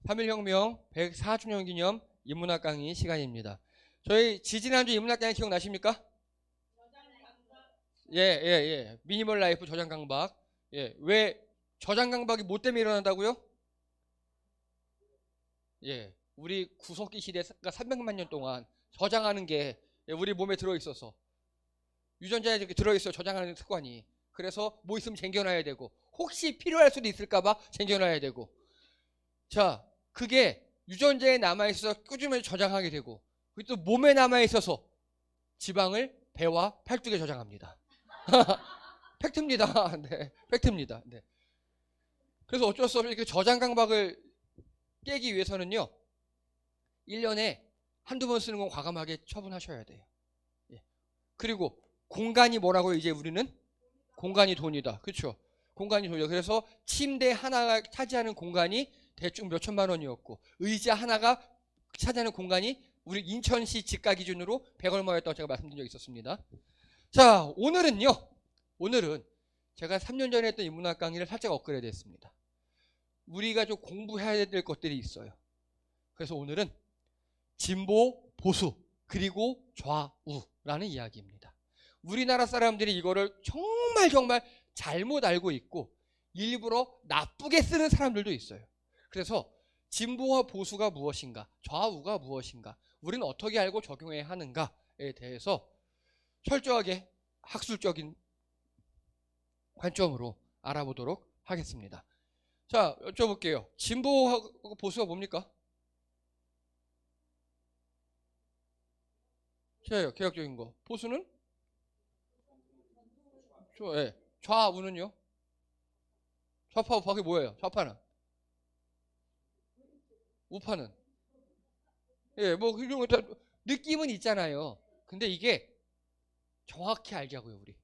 3.1혁명 104주년 기념 인문학 강의 시간입니다. 저희 지지난주 인문학 강의 기억나십니까? 예. 미니멀 라이프 저장 강박. 예. 왜 저장 강박이 뭐 때문에 일어난다고요? 예. 우리 구석기 시대가 300만 년 동안 저장하는 게 우리 몸에 들어있어서 유전자에 이렇게 들어있어요. 저장하는 습관이. 그래서 뭐 있으면 쟁겨놔야 되고 혹시 필요할 수도 있을까봐 쟁겨놔야 되고 자 그게 유전자에 남아있어서 꾸준히 저장하게 되고 또 몸에 남아있어서 지방을 배와 팔뚝에 저장합니다. 팩트입니다. 네, 팩트입니다. 네. 그래서 어쩔 수 없이 이렇게 저장 강박을 깨기 위해서는요 1년에 한두 번 쓰는 건 과감하게 처분하셔야 돼요. 예. 그리고 공간이 뭐라고 이제 우리는? 공간이 돈이다. 그렇죠? 공간이 돈이다. 그래서 침대 하나가 차지하는 공간이 대충 몇 천만 원이었고 의자 하나가 차지하는 공간이 우리 인천시 집가 기준으로 100얼마였다고 제가 말씀드린 적이 있었습니다. 자 오늘은 제가 3년 전에 했던 인문학 강의를 살짝 업그레이드 했습니다. 우리가 좀 공부해야 될 것들이 있어요. 그래서 오늘은 진보, 보수, 그리고 좌우라는 이야기입니다. 우리나라 사람들이 이거를 정말 잘못 알고 있고 일부러 나쁘게 쓰는 사람들도 있어요. 그래서 진보와 보수가 무엇인가, 좌우가 무엇인가, 우리는 어떻게 알고 적용해야 하는가에 대해서 철저하게 학술적인 관점으로 알아보도록 하겠습니다. 자, 여쭤볼게요. 진보하고 보수가 뭡니까? 개혁적인 거. 보수는? 좌우는요? 좌파 우파가 뭐예요? 좌파는? 우파는? 뭐 이런 거 느낌은 있잖아요. 근데 이게 정확히 알자고요, 우리.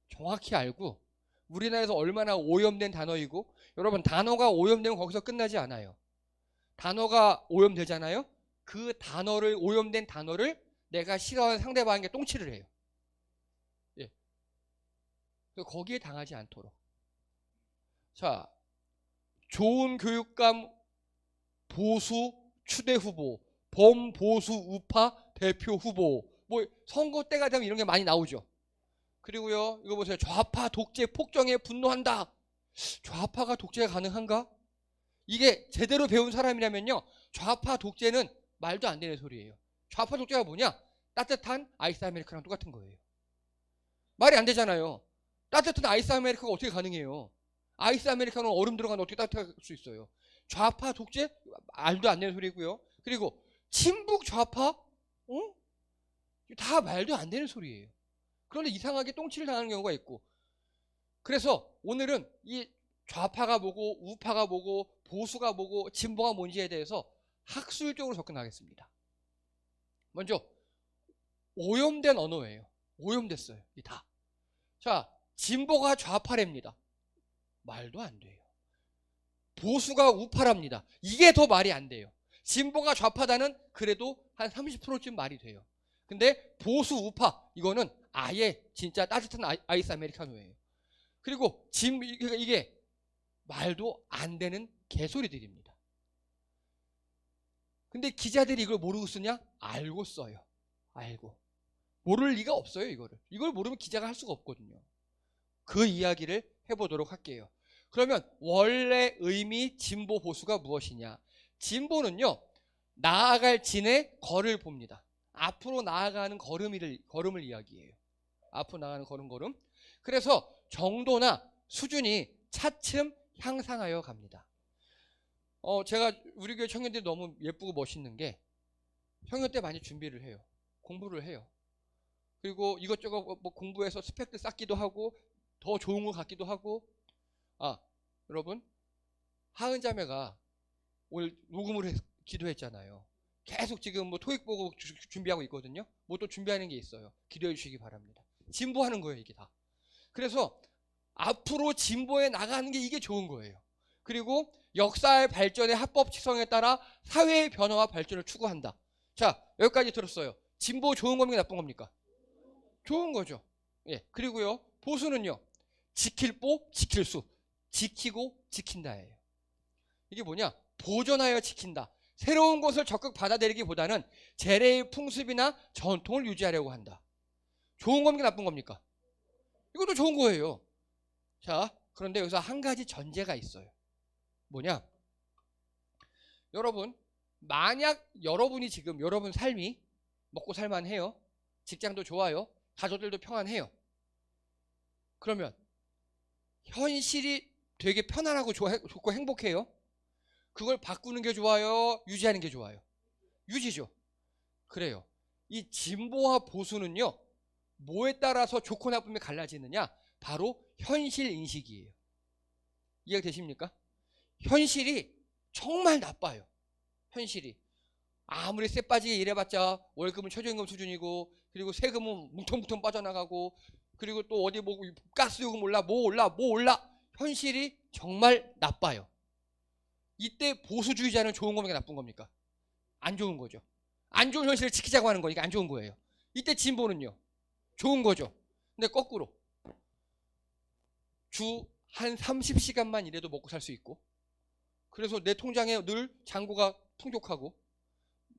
정확히 알고 우리나라에서 얼마나 오염된 단어이고 여러분 단어가 오염되면 거기서 끝나지 않아요. 단어가 오염되잖아요. 그 단어를 오염된 단어를 내가 싫어하는 상대방에게 똥칠을 해요. 예. 거기에 당하지 않도록. 자, 좋은 교육감 보수 추대 후보, 범보수 우파 대표 후보. 뭐 선거 때가 되면 이런 게 많이 나오죠. 그리고요, 이거 보세요. 좌파 독재 폭정에 분노한다. 좌파가 독재가 가능한가? 이게 제대로 배운 사람이라면요, 좌파 독재는 말도 안 되는 소리예요. 좌파 독재가 뭐냐? 따뜻한 아이스 아메리카노랑 똑같은 거예요. 말이 안 되잖아요. 따뜻한 아이스 아메리카노가 어떻게 가능해요? 아이스 아메리카노는 얼음 들어가면 어떻게 따뜻할 수 있어요? 좌파 독재? 말도 안 되는 소리고요. 그리고 친북 좌파? 다 말도 안 되는 소리예요. 그런데 이상하게 똥치를 당하는 경우가 있고 그래서 오늘은 이 좌파가 뭐고 우파가 뭐고 보수가 뭐고 진보가 뭔지에 대해서 학술적으로 접근하겠습니다. 먼저 오염된 언어예요. 오염됐어요. 이 다. 자, 진보가 좌파랍니다. 말도 안 돼요. 보수가 우파랍니다. 이게 더 말이 안 돼요. 진보가 좌파다는 그래도 한 30%쯤 말이 돼요. 근데 보수 우파 이거는 아예 진짜 따뜻한 아이스 아메리카노예요. 그리고 이게 말도 안 되는 개소리들입니다. 근데 기자들이 이걸 모르고 쓰냐? 알고 써요. 알고. 모를 리가 없어요, 이거를. 이걸 모르면 기자가 할 수가 없거든요. 그 이야기를 해보도록 할게요. 그러면 원래 의미 진보 보수가 무엇이냐? 진보는요, 나아갈 진의 걸을 봅니다. 앞으로 나아가는 걸음을 이야기해요. 앞으로 나아가는 걸음. 그래서 정도나 수준이 차츰 향상하여 갑니다. 제가 우리 교회 청년들이 너무 예쁘고 멋있는 게 청년 때 많이 준비를 해요. 공부를 해요. 그리고 이것저것 뭐 공부해서 스펙들 쌓기도 하고 더 좋은 거 갖기도 하고 여러분 하은자매가 오늘 녹음을 기도했잖아요. 계속 지금 뭐 토익 보고 준비하고 있거든요. 뭐 또 준비하는 게 있어요. 기도해 주시기 바랍니다. 진보하는 거예요, 이게 다. 그래서 앞으로 진보해 나가는 게 이게 좋은 거예요. 그리고 역사의 발전의 합법 지성에 따라 사회의 변화와 발전을 추구한다. 자, 여기까지 들었어요. 진보 좋은 겁니까, 나쁜 겁니까? 좋은 거죠. 예. 그리고요, 보수는요, 지킬 보, 지킬 수. 지키고 지킨다예요. 이게 뭐냐? 보존하여 지킨다. 새로운 것을 적극 받아들이기보다는 재래의 풍습이나 전통을 유지하려고 한다. 좋은 겁니까 나쁜 겁니까? 이것도 좋은 거예요. 자, 그런데 여기서 한 가지 전제가 있어요. 뭐냐? 여러분, 만약 여러분이 지금 여러분 삶이 먹고 살만해요. 직장도 좋아요. 가족들도 평안해요. 그러면 현실이 되게 편안하고 좋고 행복해요. 그걸 바꾸는 게 좋아요? 유지하는 게 좋아요? 유지죠. 그래요. 이 진보와 보수는요. 뭐에 따라서 좋고 나쁨이 갈라지느냐? 바로 현실 인식이에요. 이해가 되십니까? 현실이 정말 나빠요. 현실이. 아무리 쎄 빠지게 일해봤자 월급은 최저임금 수준이고, 그리고 세금은 뭉텅뭉텅 빠져나가고, 그리고 또 어디 뭐 가스요금 올라 뭐 올라 현실이 정말 나빠요. 이때 보수주의자는 좋은 겁니까 나쁜 겁니까? 안 좋은 거죠. 안 좋은 현실을 지키자고 하는 거니까 안 좋은 거예요. 이때 진보는요 좋은 거죠. 근데 거꾸로 주 한 30시간만 일해도 먹고 살 수 있고, 그래서 내 통장에 늘 잔고가 풍족하고,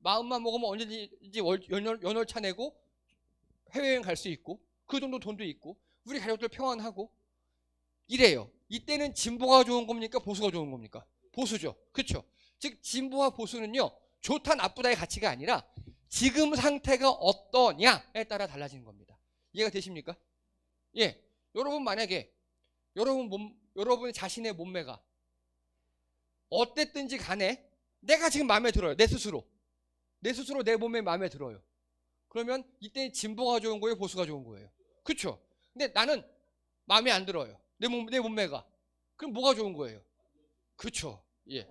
마음만 먹으면 언제든지 연월차 내고 해외여행 갈 수 있고, 그 정도 돈도 있고, 우리 가족들 평안하고 이래요. 이때는 진보가 좋은 겁니까 보수가 좋은 겁니까? 보수죠. 그렇죠? 즉 진보와 보수는요 좋다 나쁘다의 가치가 아니라 지금 상태가 어떠냐에 따라 달라지는 겁니다. 이해가 되십니까? 예. 여러분 만약에 여러분 자신의 몸매가 어땠든지 간에 내가 지금 마음에 들어요. 내 스스로 내 몸에 마음에 들어요. 그러면 이때 진보가 좋은 거예요 보수가 좋은 거예요? 그렇죠? 근데 나는 마음에 안 들어요. 내 몸매가. 그럼 뭐가 좋은 거예요? 그렇죠. 예.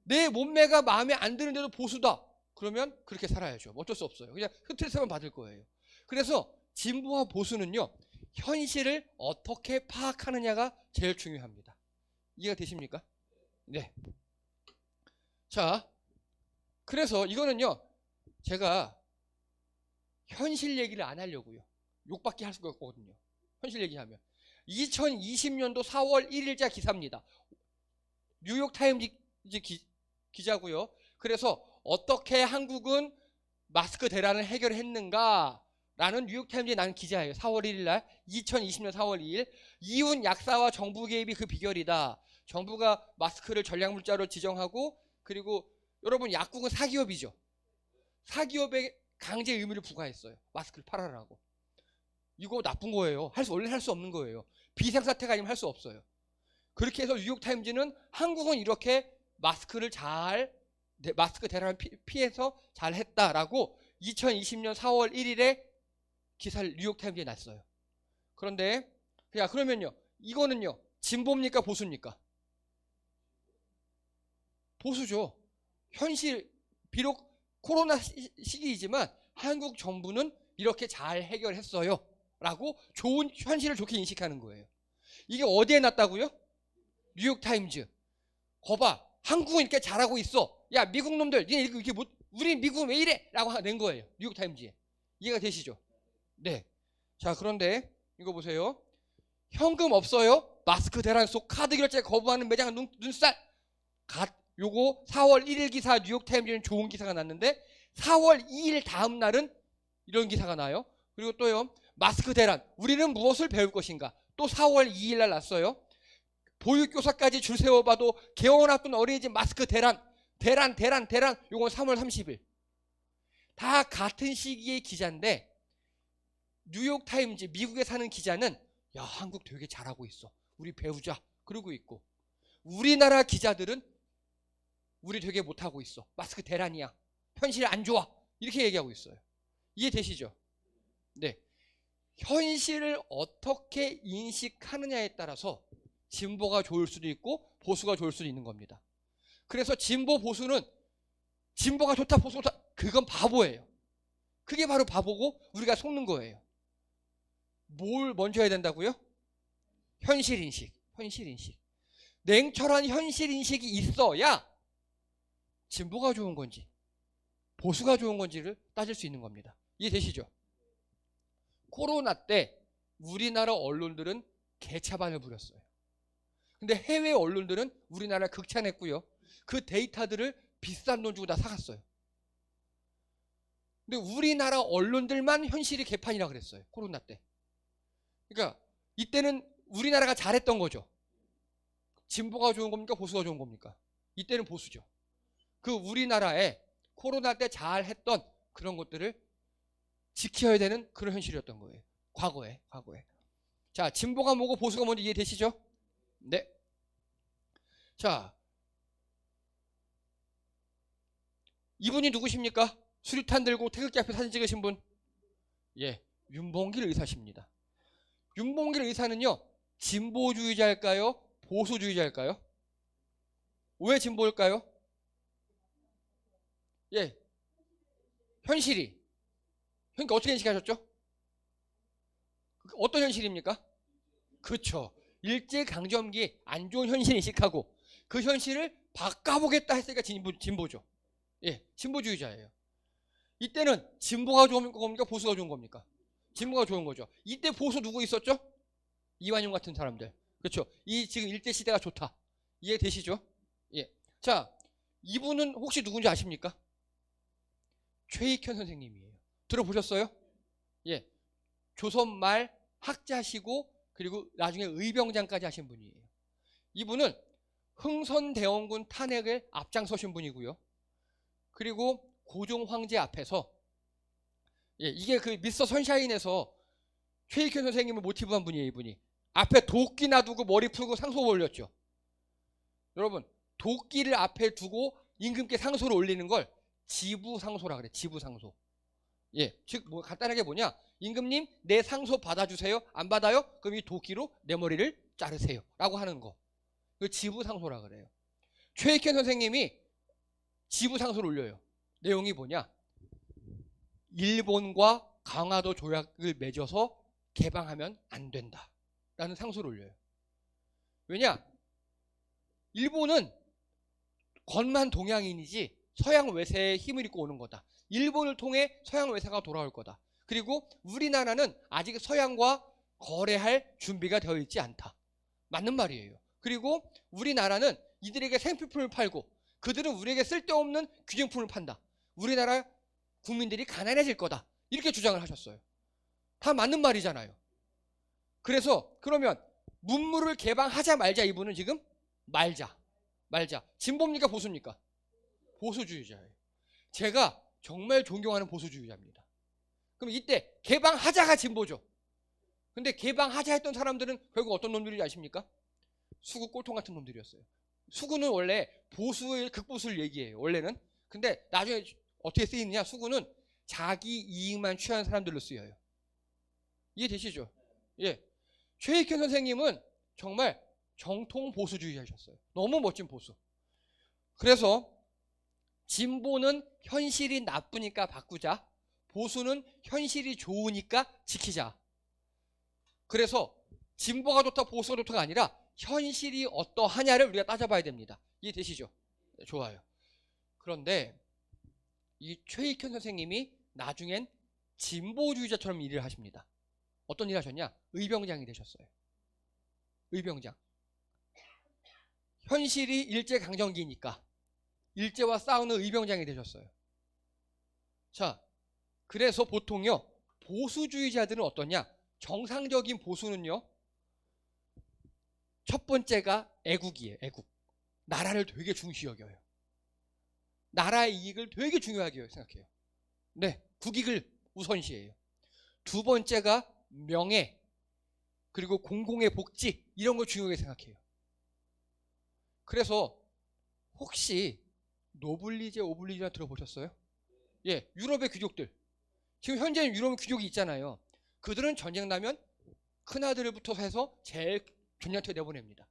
내 몸매가 마음에 안 드는데도 보수다. 그러면 그렇게 살아야죠. 어쩔 수 없어요. 그냥 스트레스만 받을 거예요. 그래서 진보와 보수는요. 현실을 어떻게 파악하느냐가 제일 중요합니다. 이해가 되십니까? 네. 자, 그래서 이거는요. 제가 현실 얘기를 안 하려고요. 욕밖에 할 수가 없거든요. 현실 얘기하면. 2020년도 4월 1일자 기사입니다. 뉴욕타임즈 기자고요. 그래서 어떻게 한국은 마스크 대란을 해결했는가라는 뉴욕타임즈에 난 기자예요. 4월 1일 날 2020년 4월 2일 이윤 약사와 정부 개입이 그 비결이다. 정부가 마스크를 전략물자로 지정하고, 그리고 여러분 약국은 사기업이죠. 사기업에 강제 의무를 부과했어요. 마스크를 팔아라고. 이거 나쁜 거예요. 원래 할 수 없는 거예요. 비상사태가 아니면 할 수 없어요. 그렇게 해서 뉴욕타임즈는 한국은 이렇게 마스크 대란을 피해서 잘 했다라고 2020년 4월 1일에 기사를 뉴욕타임즈에 냈어요. 그런데 그러면요. 이거는요. 진보입니까 보수입니까? 보수죠. 현실 비록 코로나 시기이지만 한국 정부는 이렇게 잘 해결했어요. 라고 좋은 현실을 좋게 인식하는 거예요. 이게 어디에 났다고요? 뉴욕타임즈. 거봐. 한국은 이렇게 잘하고 있어. 야 미국 놈들 니네 이렇게 우리 미국은 왜 이래? 라고 낸 거예요. 뉴욕타임즈에. 이해가 되시죠? 네. 자 그런데 이거 보세요. 현금 없어요? 마스크 대란 속 카드 결제 거부하는 매장 눈살. 요거 4월 1일 기사 뉴욕타임즈는 좋은 기사가 났는데 4월 2일 다음 날은 이런 기사가 나요. 그리고 또요. 마스크 대란. 우리는 무엇을 배울 것인가? 또 4월 2일 날 났어요. 보육교사까지 줄 세워봐도 개원 앞둔 어린이집 마스크 대란. 요건 3월 30일. 다 같은 시기의 기자인데 뉴욕타임즈 미국에 사는 기자는 야 한국 되게 잘하고 있어. 우리 배우자. 그러고 있고 우리나라 기자들은 우리 되게 못하고 있어. 마스크 대란이야. 현실 안 좋아. 이렇게 얘기하고 있어요. 이해되시죠? 네. 현실을 어떻게 인식하느냐에 따라서 진보가 좋을 수도 있고 보수가 좋을 수도 있는 겁니다. 그래서 진보 보수는 진보가 좋다 보수가 좋다 그건 바보예요. 그게 바로 바보고 우리가 속는 거예요. 뭘 먼저 해야 된다고요? 현실인식. 냉철한 현실인식이 있어야 진보가 좋은 건지 보수가 좋은 건지를 따질 수 있는 겁니다. 이해되시죠? 코로나 때 우리나라 언론들은 개차반을 부렸어요. 근데 해외 언론들은 우리나라를 극찬했고요. 그 데이터들을 비싼 돈 주고 다 사갔어요. 근데 우리나라 언론들만 현실이 개판이라 그랬어요. 코로나 때. 그러니까 이때는 우리나라가 잘했던 거죠. 진보가 좋은 겁니까? 보수가 좋은 겁니까? 이때는 보수죠. 그 우리나라에 코로나 때 잘했던 그런 것들을 지켜야 되는 그런 현실이었던 거예요. 과거에. 자, 진보가 뭐고 보수가 뭔지 이해되시죠? 네. 자, 이분이 누구십니까? 수류탄 들고 태극기 앞에 사진 찍으신 분. 예, 윤봉길 의사십니다. 윤봉길 의사는요, 진보주의자일까요? 보수주의자일까요? 왜 진보일까요? 예, 현실이. 그러니까 어떻게 인식하셨죠? 어떤 현실입니까? 그렇죠. 일제강점기 안 좋은 현실 인식하고 그 현실을 바꿔보겠다 했으니까 진보죠. 예, 진보주의자예요. 이때는 진보가 좋은 겁니까? 보수가 좋은 겁니까? 진보가 좋은 거죠. 이때 보수 누구 있었죠? 이완용 같은 사람들. 그렇죠. 이 지금 일제 시대가 좋다. 이해되시죠? 예. 자, 이분은 혹시 누군지 아십니까? 최익현 선생님이에요. 들어보셨어요? 예. 조선 말 학자시고 그리고 나중에 의병장까지 하신 분이에요. 이분은 흥선대원군 탄핵을 앞장서신 분이고요. 그리고 고종 황제 앞에서, 예, 이게 그 미스터 선샤인에서 최익현 선생님을 모티브한 분이에요. 이분이 앞에 도끼 놔두고 머리 풀고 상소 올렸죠. 여러분, 도끼를 앞에 두고 임금께 상소를 올리는 걸 지부상소라 그래. 지부상소. 예, 즉 뭐 간단하게 뭐냐? 임금님, 내 상소 받아주세요. 안 받아요? 그럼 이 도끼로 내 머리를 자르세요라고 하는 거. 그 지부상소라 그래요. 최익현 선생님이 지부상소를 올려요. 내용이 뭐냐? 일본과 강화도 조약을 맺어서 개방하면 안 된다라는 상소를 올려요. 왜냐? 일본은 건만 동양인이지 서양 외세의 힘을 입고 오는 거다. 일본을 통해 서양 외세가 돌아올 거다. 그리고 우리나라는 아직 서양과 거래할 준비가 되어 있지 않다. 맞는 말이에요. 그리고 우리나라는 이들에게 생필품을 팔고 그들은 우리에게 쓸데없는 귀중품을 판다. 우리나라 국민들이 가난해질 거다. 이렇게 주장을 하셨어요. 다 맞는 말이잖아요. 그래서 그러면 문물을 개방하자 말자 이분은 지금 말자. 진보입니까? 보수입니까? 보수주의자예요. 제가 정말 존경하는 보수주의자입니다. 그럼 이때 개방하자가 진보죠. 근데 개방하자 했던 사람들은 결국 어떤 놈들인지 아십니까? 수구 꼴통 같은 놈들이었어요. 수구는 원래 보수의 극보수를 얘기해요. 원래는. 근데 나중에 어떻게 쓰이느냐? 수구는 자기 이익만 취하는 사람들로 쓰여요. 이해되시죠? 예. 최익현 선생님은 정말 정통 보수주의자셨어요. 너무 멋진 보수. 그래서 진보는 현실이 나쁘니까 바꾸자. 보수는 현실이 좋으니까 지키자. 그래서 진보가 좋다 보수가 좋다가 아니라 현실이 어떠하냐를 우리가 따져봐야 됩니다. 이해되시죠? 네, 좋아요. 그런데 이 최익현 선생님이 나중엔 진보주의자처럼 일을 하십니다. 어떤 일 하셨냐? 의병장이 되셨어요. 의병장. 현실이 일제강점기니까 일제와 싸우는 의병장이 되셨어요. 자, 그래서 보통요 보수주의자들은 어떠냐? 정상적인 보수는요 첫 번째가 애국이에요. 애국. 나라를 되게 중시 여겨요. 나라의 이익을 되게 중요하게 생각해요. 네, 국익을 우선시해요. 두 번째가 명예 그리고 공공의 복지 이런 걸 중요하게 생각해요. 그래서 혹시 노블리제 오블리제 들어보셨어요? 예, 유럽의 귀족들. 지금 현재 유럽 귀족이 있잖아요. 그들은 전쟁 나면 큰아들부터 해서 제일 전쟁터에 내보냅니다.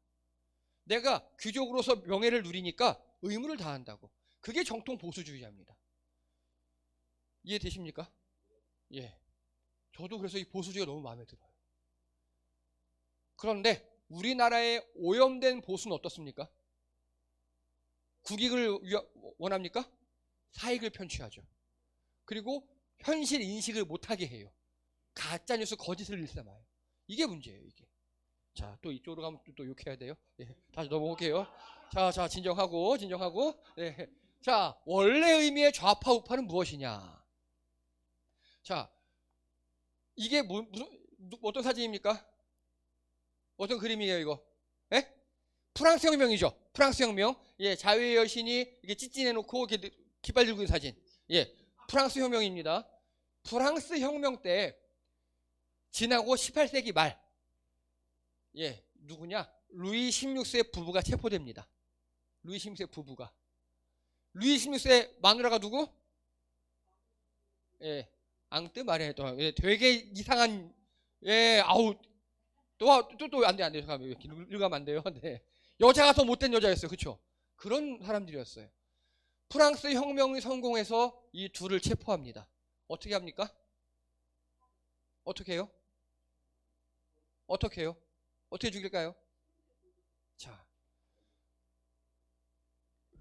내가 귀족으로서 명예를 누리니까 의무를 다한다고. 그게 정통 보수주의자입니다. 이해되십니까? 예. 저도 그래서 이 보수주의가 너무 마음에 들어요. 그런데 우리나라의 오염된 보수는 어떻습니까? 국익을 원합니까? 사익을 편취하죠. 그리고 현실 인식을 못하게 해요. 가짜뉴스 거짓을 일삼아요. 이게 문제예요. 자, 또 이쪽으로 가면 또 욕해야 돼요. 예, 다시 넘어올게요. 자, 진정하고. 네. 자, 원래 의미의 좌파 우파는 무엇이냐? 자, 이게 무슨 어떤 사진입니까? 어떤 그림이에요, 이거? 예? 프랑스 혁명이죠. 프랑스 혁명. 예, 자유의 여신이 이게 찌찌내놓고 이렇게 깃발 들고 있는 사진. 예, 프랑스 혁명입니다. 프랑스 혁명 때 지나고 18세기 말, 예, 누구냐? 루이 16세 부부가 체포됩니다. 루이 16세 부부가. 루이 16세 마누라가 누구? 예, 앙뜨 마리아 또 예, 되게 이상한 예, 아우 또 안 돼. 잠깐만 읽으면 안 돼요. 네. 여자가 더 못된 여자였어요. 그렇죠? 그런 사람들이었어요. 프랑스 혁명이 성공해서 이 둘을 체포합니다. 어떻게 합니까? 어떻게 해요? 어떻게 죽일까요? 자,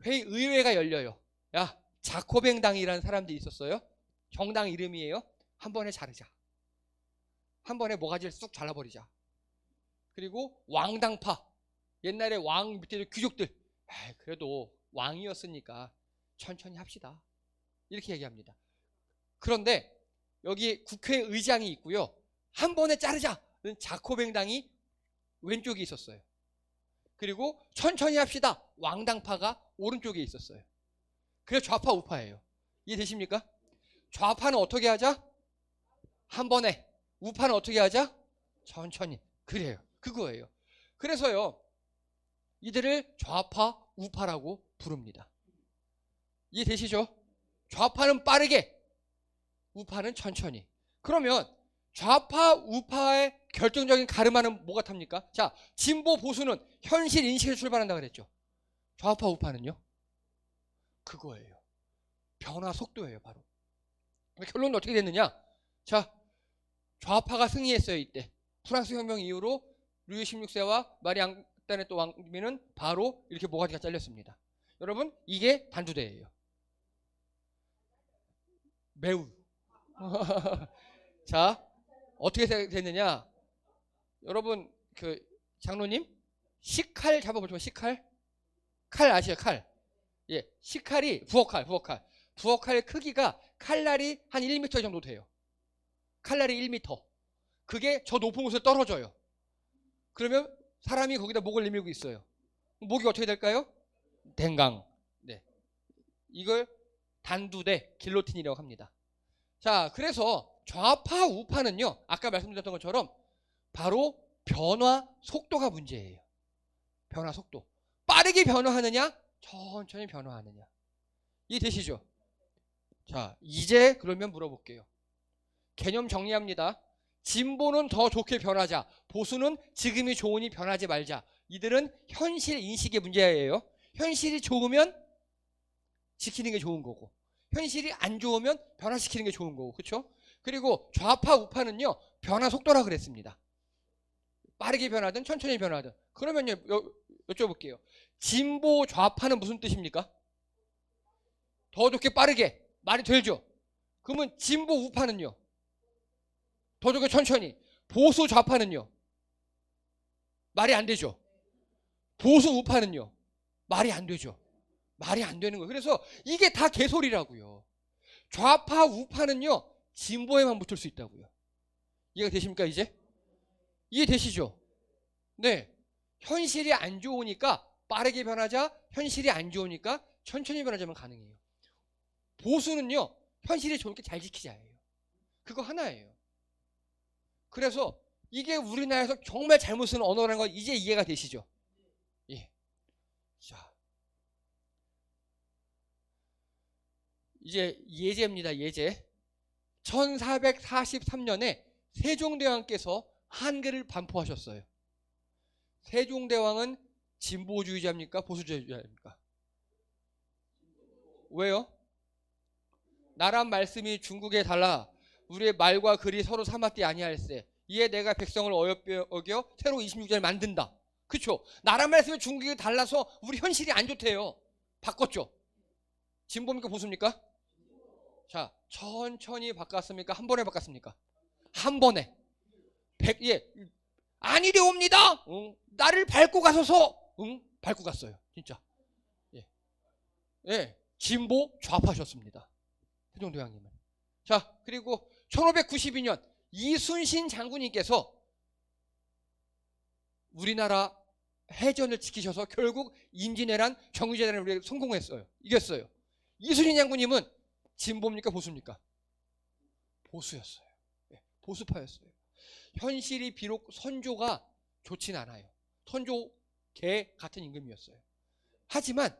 의회가 열려요. 야, 자코뱅당이라는 사람들이 있었어요. 정당 이름이에요. 한 번에 자르자. 한 번에 모가지를 쑥 잘라버리자. 그리고 왕당파. 옛날에 왕 밑에 귀족들. 그래도 왕이었으니까 천천히 합시다. 이렇게 얘기합니다. 그런데 여기 국회의장이 있고요. 한 번에 자르자는 자코뱅당이 왼쪽에 있었어요. 그리고 천천히 합시다. 왕당파가 오른쪽에 있었어요. 그래서 좌파 우파예요. 이해되십니까? 좌파는 어떻게 하자? 한 번에. 우파는 어떻게 하자? 천천히. 그래요. 그거예요. 그래서요. 이들을 좌파 우파라고 부릅니다. 이해되시죠? 좌파는 빠르게, 우파는 천천히. 그러면 좌파 우파의 결정적인 가르마는 뭐가 탑니까? 자, 진보 보수는 현실 인식에서 출발한다 그랬죠. 좌파 우파는요? 그거예요. 변화 속도예요, 바로. 결론은 어떻게 됐느냐? 자, 좌파가 승리했어요, 이때. 프랑스 혁명 이후로 루이 16세와 마리 앙따네또 왕비는 바로 이렇게 모가지가 잘렸습니다. 여러분, 이게 단두대예요. 매우. 자, 어떻게 됐느냐? 여러분, 그 장로님, 식칼 잡아보시면 식칼? 칼 아시죠? 칼. 예, 식칼이 부엌칼 크기가 칼날이 한 1m 정도 돼요. 칼날이 1m. 그게 저 높은 곳에 떨어져요. 그러면 사람이 거기다 목을 내밀고 있어요. 목이 어떻게 될까요? 댕강. 네. 이걸 단두대, 길로틴이라고 합니다. 자, 그래서 좌파 우파는요, 아까 말씀드렸던 것처럼 바로 변화 속도가 문제예요. 변화 속도. 빠르게 변화하느냐, 천천히 변화하느냐. 이해되시죠? 자, 이제 그러면 물어볼게요. 개념 정리합니다. 진보는 더 좋게 변하자. 보수는 지금이 좋으니 변하지 말자. 이들은 현실 인식의 문제예요. 현실이 좋으면 지키는 게 좋은 거고, 현실이 안 좋으면 변화시키는 게 좋은 거고, 그렇죠? 그리고 좌파 우파는요, 변화 속도라 그랬습니다. 빠르게 변하든 천천히 변하든. 그러면요, 여쭤볼게요. 진보 좌파는 무슨 뜻입니까? 더 좋게 빠르게. 말이 되죠? 그러면 진보 우파는요? 더 좋게 천천히. 보수 좌파는요? 말이 안 되죠? 보수 우파는요? 말이 안 되죠? 말이 안 되는 거예요. 그래서 이게 다 개소리라고요. 좌파 우파는요, 진보에만 붙을 수 있다고요. 이해가 되십니까, 이제? 이해되시죠? 네. 현실이 안 좋으니까 빠르게 변하자, 현실이 안 좋으니까 천천히 변하자면 가능해요. 보수는요, 현실이 좋으니까 잘 지키자예요. 그거 하나예요. 그래서 이게 우리나라에서 정말 잘못 쓰는 언어라는 건 이제 이해가 되시죠? 예. 자, 이제 예제입니다. 예제. 1443년에 세종대왕께서 한글을 반포하셨어요. 세종대왕은 진보주의자입니까? 보수주의자입니까? 왜요? 나란 말씀이 중국에 달라 우리의 말과 글이 서로 삼았디 아니할세. 이에 내가 백성을 어겨 새로 26장을 만든다. 그렇죠? 나란 말씀이 중국에 달라서 우리 현실이 안 좋대요. 바꿨죠? 진보입니까? 보수입니까? 자, 천천히 바꿨습니까? 한 번에 바꿨습니까? 한 번에. 아니려옵니다. 나를 밟고 가소서. 밟고 갔어요. 진짜. 예. 예. 진보 좌파셨습니다. 세종대왕님은. 자, 그리고 1592년 이순신 장군님께서 우리나라 해전을 지키셔서 결국 임진왜란 정유재단을 우리가 성공했어요. 이겼어요. 이순신 장군님은 진보입니까 보수입니까? 보수였어요. 예, 보수파였어요. 현실이 비록 선조가 좋진 않아요. 선조 개 같은 임금이었어요. 하지만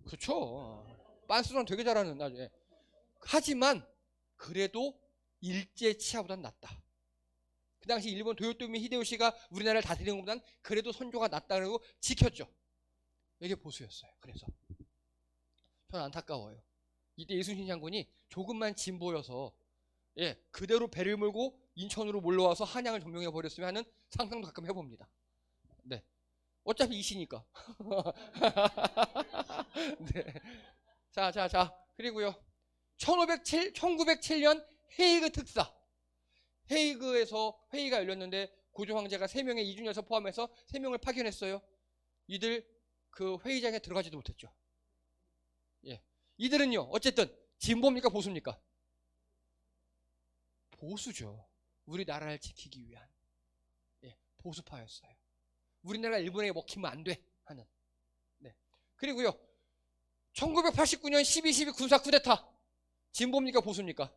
그렇죠. 빤스런 되게 잘하는 나중에. 하지만 그래도 일제 치하보단 낫다. 그 당시 일본 도요토미 히데요시가 우리나라를 다스리는 것보다는 그래도 선조가 낫다고 지켰죠. 이게 보수였어요. 그래서 저는 안타까워요. 이때 이순신 장군이 조금만 진보여서 예, 그대로 배를 몰고 인천으로 몰러와서 한양을 점령해 버렸으면 하는 상상도 가끔 해봅니다. 네, 어차피 이시니까. 네. 자. 그리고요. 1907년 헤이그 특사. 헤이그에서 회의가 열렸는데 고조 황제가 3명의 이중열사 포함해서 3명을 파견했어요. 이들 그 회의장에 들어가지도 못했죠. 예. 이들은요. 어쨌든 진보입니까 보수입니까? 보수죠. 우리나라를 지키기 위한. 예. 보수파였어요. 우리나라가 일본에게 먹히면 안 돼 하는. 네. 그리고요. 1989년 12.12 군사 쿠데타. 진보입니까 보수입니까?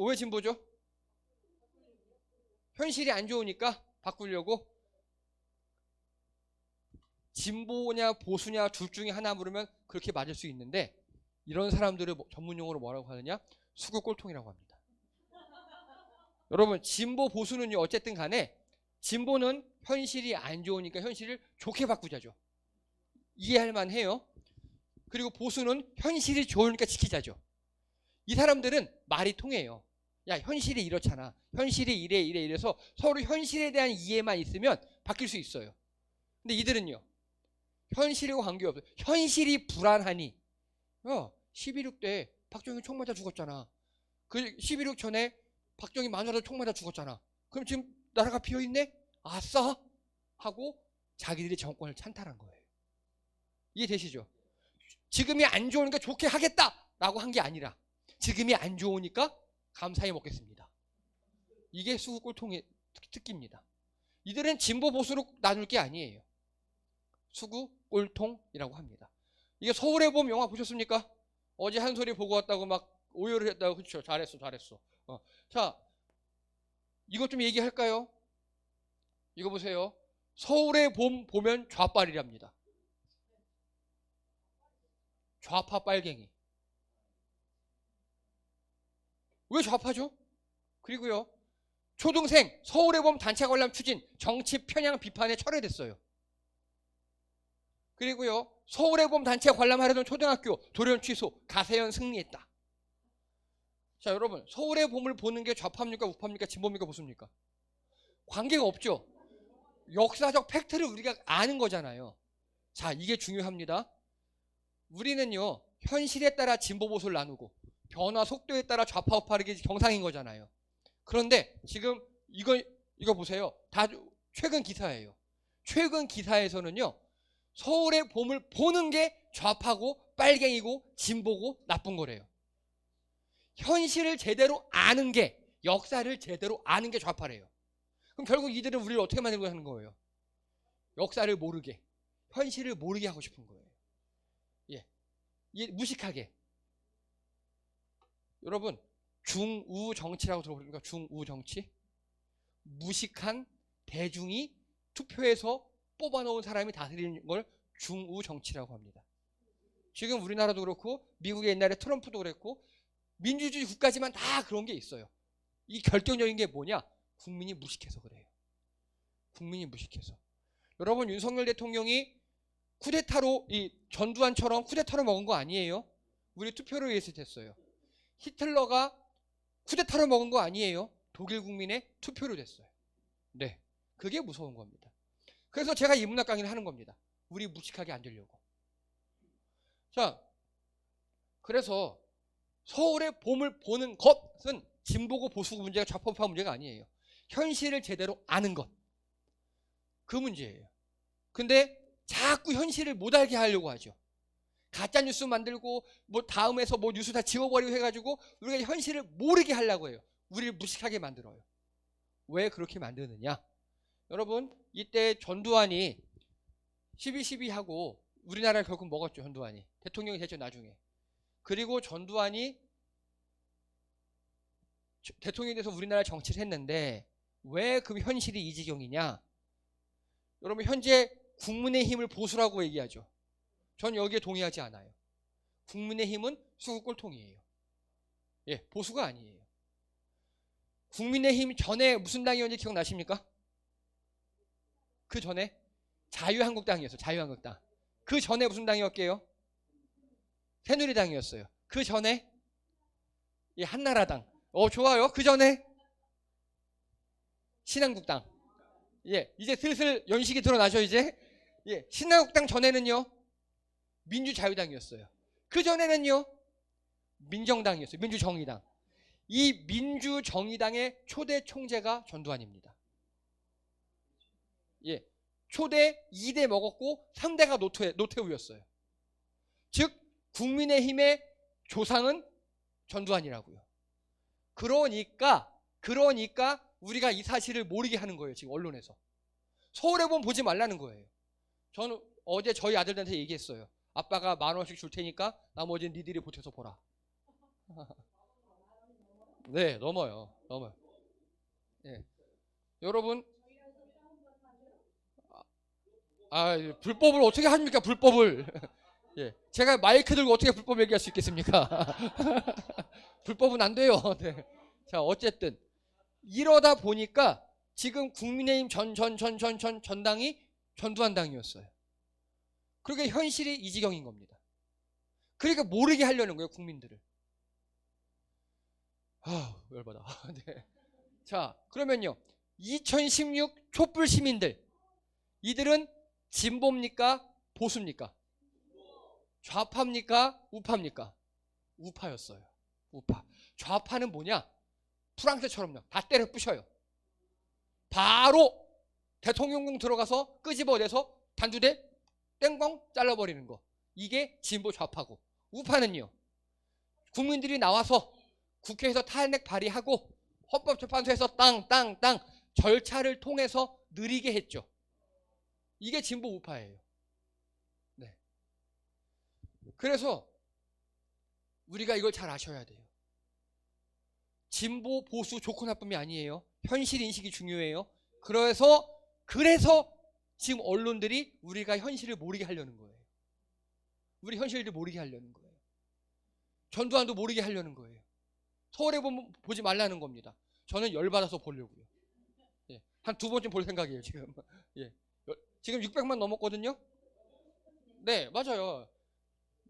왜 진보죠? 현실이 안 좋으니까 바꾸려고. 진보냐 보수냐 둘 중에 하나 물으면 그렇게 맞을 수 있는데 이런 사람들을 전문용어로 뭐라고 하느냐? 수구꼴통이라고 합니다. 여러분 진보 보수는요 어쨌든 간에 진보는 현실이 안 좋으니까 현실을 좋게 바꾸자죠. 이해할 만해요. 그리고 보수는 현실이 좋으니까 지키자죠. 이 사람들은 말이 통해요. 야 현실이 이렇잖아. 현실이 이래서 서로 현실에 대한 이해만 있으면 바뀔 수 있어요. 근데 이들은요. 현실과 관계없어요. 현실이 불안하니 11.6 때 박정희 총 맞아 죽었잖아. 그 11.6 전에 박정희 마누라도 총 맞아 죽었잖아. 그럼 지금 나라가 비어있네? 아싸! 하고 자기들이 정권을 찬탈한 거예요. 이해되시죠? 지금이 안 좋으니까 좋게 하겠다라고 한 게 아니라 지금이 안 좋으니까 감사히 먹겠습니다. 이게 수구꼴통의 특기입니다. 이들은 진보 보수로 나눌 게 아니에요. 수구꼴통이라고 합니다. 이게 서울의 봄 영화 보셨습니까? 어제 한 소리 보고 왔다고 막 오열을 했다고. 그렇죠. 잘했어. 자, 이것 좀 얘기할까요? 이거 보세요. 서울의 봄 보면 좌빨이랍니다. 좌파 빨갱이. 왜 좌파죠? 그리고요. 초등생 서울의 봄 단체 관람 추진 정치 편향 비판에 철회됐어요. 그리고요. 서울의 봄 단체 관람하려던 초등학교 돌연 취소 가세연 승리했다. 자 여러분 서울의 봄을 보는 게 좌파입니까 우파입니까 진보입니까 보수입니까? 관계가 없죠. 역사적 팩트를 우리가 아는 거잖아요. 자 이게 중요합니다. 우리는요 현실에 따라 진보 보수를 나누고 변화 속도에 따라 좌파 우파를 정상인 거잖아요. 그런데 지금 이거 보세요. 다 최근 기사예요. 최근 기사에서는요 서울의 봄을 보는 게 좌파고 빨갱이고 진보고 나쁜 거래요. 현실을 제대로 아는 게 역사를 제대로 아는 게 좌파래요. 그럼 결국 이들은 우리를 어떻게 만들고 하는 거예요? 역사를 모르게 현실을 모르게 하고 싶은 거예요. 예, 무식하게. 여러분 중우 정치라고 들어보십니까? 중우 정치? 무식한 대중이 투표해서 뽑아놓은 사람이 다스리는 걸 중우 정치라고 합니다. 지금 우리나라도 그렇고 미국의 옛날에 트럼프도 그랬고 민주주의 국가지만 다 그런 게 있어요. 이 결정적인 게 뭐냐? 국민이 무식해서 그래요. 국민이 무식해서. 여러분 윤석열 대통령이 쿠데타로 이 전두환처럼 쿠데타로 먹은 거 아니에요. 우리 투표를 위해서 됐어요. 히틀러가 쿠데타로 먹은 거 아니에요. 독일 국민의 투표로 됐어요. 네, 그게 무서운 겁니다. 그래서 제가 이 문학 강의를 하는 겁니다. 우리 무식하게 안 되려고. 자, 그래서 서울의 봄을 보는 것은 진보고 보수고 문제가 좌파우파 문제가 아니에요. 현실을 제대로 아는 것. 그 문제예요. 근데 자꾸 현실을 못 알게 하려고 하죠. 가짜 뉴스 만들고 뭐 다음에서 뭐 뉴스 다 지워버리고 해가지고 우리가 현실을 모르게 하려고 해요. 우리를 무식하게 만들어요. 왜 그렇게 만드느냐? 여러분, 이때 전두환이 12.12하고 우리나라를 결국 먹었죠. 전두환이 대통령이 됐죠, 나중에. 그리고 전두환이 대통령이 돼서 우리나라 정치를 했는데 왜 그 현실이 이 지경이냐? 여러분, 현재 국민의힘을 보수라고 얘기하죠. 전 여기에 동의하지 않아요. 국민의힘은 수구 꼴통이에요. 예, 보수가 아니에요. 국민의힘 전에 무슨 당이었는지 기억나십니까? 그 전에 자유한국당이었어요. 자유한국당. 그 전에 무슨 당이었게요? 새누리당이었어요. 그 전에 예, 한나라당. 좋아요. 그 전에 신한국당. 예, 이제 슬슬 연식이 드러나죠, 이제. 예, 신한국당 전에는요, 민주자유당이었어요. 그 전에는요, 민정당이었어요. 민주정의당. 이 민주정의당의 초대 총재가 전두환입니다. 예, 초대 2대 먹었고 3대가 노태우였어요. 즉 국민의힘의 조상은 전두환이라고요. 그러니까 우리가 이 사실을 모르게 하는 거예요. 지금 언론에서. 서울해본 보지 말라는 거예요. 저는 어제 저희 아들들한테 얘기했어요. 아빠가 10,000원씩 줄 테니까 나머지는 니들이 보태서 보라. 네, 넘어요. 예. 여러분, 불법을 어떻게 합니까? 불법을. 예. 제가 마이크 들고 어떻게 불법 얘기할 수 있겠습니까? 불법은 안 돼요. 네. 자, 어쨌든 이러다 보니까 지금 국민의힘 전당이 전두환 당이었어요. 그러니까 현실이 이 지경인 겁니다. 그러니까 모르게 하려는 거예요, 국민들을. 열받아. 네. 자, 그러면요, 2016 촛불 시민들, 이들은 진보입니까? 보수입니까? 좌파입니까? 우파입니까? 우파였어요. 우파. 좌파는 뭐냐? 프랑스처럼요. 다 때려 부셔요. 바로 대통령궁 들어가서 끄집어내서 단두대 땡광 잘라버리는 거. 이게 진보 좌파고. 우파는요, 국민들이 나와서 국회에서 탄핵 발의하고 헌법재판소에서 땅 절차를 통해서 느리게 했죠. 이게 진보 우파예요. 네. 그래서 우리가 이걸 잘 아셔야 돼요. 진보 보수 좋고 나쁨이 아니에요. 현실 인식이 중요해요. 그래서 지금 언론들이 우리가 현실을 모르게 하려는 거예요. 우리 현실을 모르게 하려는 거예요. 전두환도 모르게 하려는 거예요. 서울에 보지 말라는 겁니다. 저는 열받아서 보려고요. 예, 한 2번쯤 볼 생각이에요, 지금. 예, 지금 600만 넘었거든요. 네, 맞아요.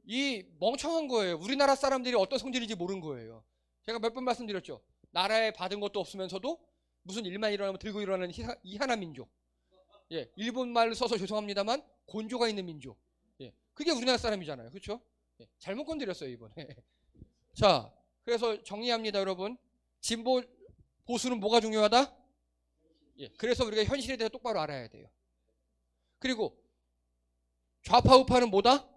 이 멍청한 거예요. 우리나라 사람들이 어떤 성질인지 모르는 거예요. 제가 몇 번 말씀드렸죠. 나라에 받은 것도 없으면서도 무슨 일만 일어나면 들고 일어나는 이하나 민족. 예, 일본 말을 써서 죄송합니다만 곤조가 있는 민족. 예, 그게 우리나라 사람이잖아요. 그렇죠? 예, 잘못 건드렸어요, 이번에. 자, 그래서 정리합니다, 여러분. 진보 보수는 뭐가 중요하다? 예, 그래서 우리가 현실에 대해서 똑바로 알아야 돼요. 그리고 좌파 우파는 뭐다?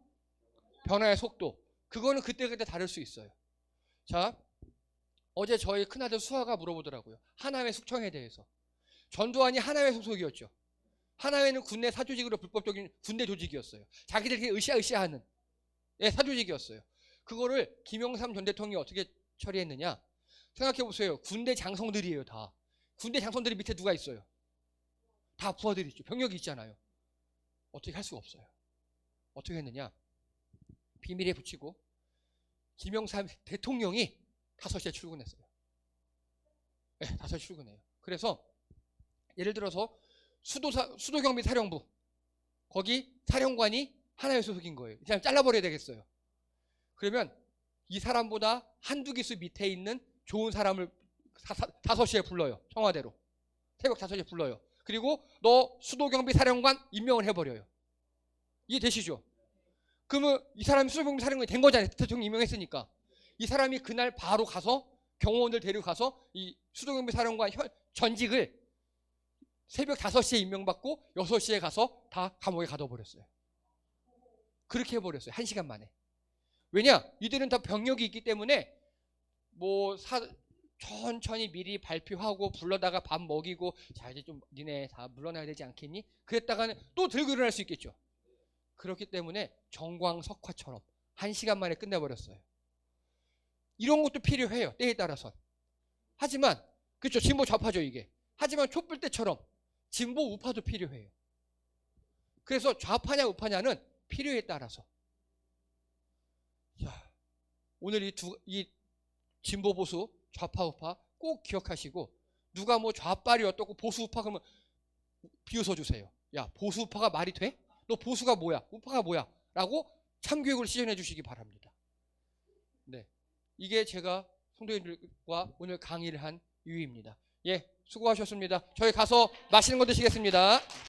변화의 속도. 그거는 그때그때 다를 수 있어요. 자, 어제 저희 큰아들 수아가 물어보더라고요. 하나회 숙청에 대해서. 전두환이 하나회 소속이었죠. 하나회는 군내 사조직으로 불법적인 군대 조직이었어요. 자기들끼리 으쌰으쌰하는 사조직이었어요. 그거를 김영삼 전 대통령이 어떻게 처리했느냐? 생각해보세요. 군대 장성들이에요, 다. 군대 장성들이 밑에 누가 있어요? 다 부하들이 있죠. 병력이 있잖아요. 어떻게 할 수가 없어요. 어떻게 했느냐? 비밀에 붙이고 김영삼 대통령이 5시에 출근했어요. 네, 5시에 출근해요. 그래서 예를 들어서 수도경비 사령부, 거기 사령관이 하나의 소속인 거예요. 그냥 잘라버려야 되겠어요. 그러면 이 사람보다 한두 기수 밑에 있는 좋은 사람을 5시에 불러요. 청와대로. 새벽 5시에 불러요. 그리고 너 수도경비 사령관 임명을 해버려요. 이해되시죠? 그러면 이 사람이 수도경비 사령관이 된 거잖아요. 대통령이 임명했으니까. 이 사람이 그날 바로 가서 경호원들 데리고 가서 이 수도경비 사령관 전직을 새벽 5시에 임명받고 6시에 가서 다 감옥에 가둬버렸어요. 그렇게 해버렸어요. 1시간 만에. 왜냐? 이들은 다 병력이 있기 때문에 천천히 미리 발표하고 불러다가 밥 먹이고 자 이제 좀 니네 다 물러나야 되지 않겠니? 그랬다가는 또 들고 일어날 수 있겠죠. 그렇기 때문에 정광석화처럼 1시간 만에 끝내버렸어요. 이런 것도 필요해요. 때에 따라서. 하지만 그렇죠. 진보 좌파죠 이게. 하지만 촛불 때처럼 진보 우파도 필요해요. 그래서 좌파냐 우파냐는 필요에 따라서. 자, 오늘 이 진보 보수 좌파 우파 꼭 기억하시고 누가 좌빨이 어떻고 보수 우파 그러면 비웃어 주세요. 야 보수 우파가 말이 돼? 너 보수가 뭐야? 우파가 뭐야? 라고 참교육을 시전해 주시기 바랍니다. 네, 이게 제가 성도님들과 오늘 강의를 한 이유입니다. 예, 수고하셨습니다. 저희 가서 맛있는 거 드시겠습니다.